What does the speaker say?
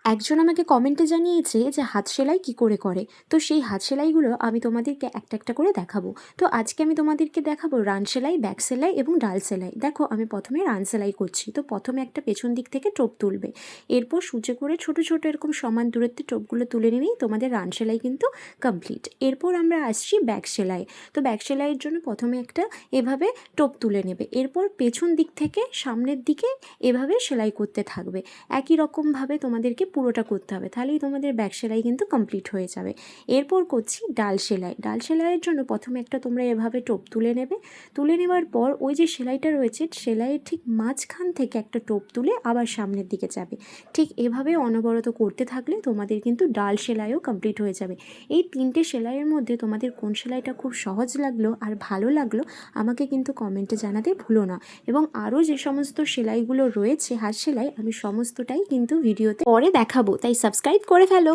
একজন আমাকে কমেন্টে জানিয়েছে যে হাত সেলাই কী করে করে। তো সেই হাত সেলাইগুলো আমি তোমাদেরকে একটা একটা করে দেখাবো। তো আজকে আমি তোমাদেরকে দেখাবো রান সেলাই, ব্যাক সেলাই এবং ডাল সেলাই। দেখো আমি প্রথমে রান সেলাই করছি। তো প্রথমে একটা পেছন দিক থেকে টোপ তুলবে, এরপর সূচে করে ছোট ছোট এরকম সমান দূরত্বে টোপগুলো তুলে নিলেই তোমাদের রান সেলাই কিন্তু কমপ্লিট। এরপর আমরা আসছি ব্যাক সেলাই। তো ব্যাক সেলাইয়ের জন্য প্রথমে একটা এভাবে টোপ তুলে নেবে, এরপর পেছন দিক থেকে সামনের দিকে এভাবে সেলাই করতে থাকবে। একই রকমভাবে তোমাদেরকে পুরোটা করতে হবে, তাহলেই তোমাদের ব্যাক সেলাই কিন্তু কমপ্লিট হয়ে যাবে। এরপর করছি ডাল সেলাই। ডাল সেলাইয়ের জন্য প্রথমে একটা তোমরা এভাবে টোপ তুলে নেবে। তুলে নেওয়ার পর ওই যে সেলাইটা রয়েছে সেলাইয়ের ঠিক মাঝখান থেকে একটা টোপ তুলে আবার সামনের দিকে যাবে। ঠিক এভাবে অনবরত করতে থাকলে তোমাদের কিন্তু ডাল সেলাইও কমপ্লিট হয়ে যাবে। এই তিনটে সেলাইয়ের মধ্যে তোমাদের কোন সেলাইটা খুব সহজ লাগলো আর ভালো লাগলো আমাকে কিন্তু কমেন্টে জানাতে ভুলো না। এবং আরও যে সমস্ত সেলাইগুলো রয়েছে হাত সেলাই, আমি সমস্তটাই কিন্তু ভিডিওতে পরে দেখাবো, তাই সাবস্ক্রাইব করে ফেলো।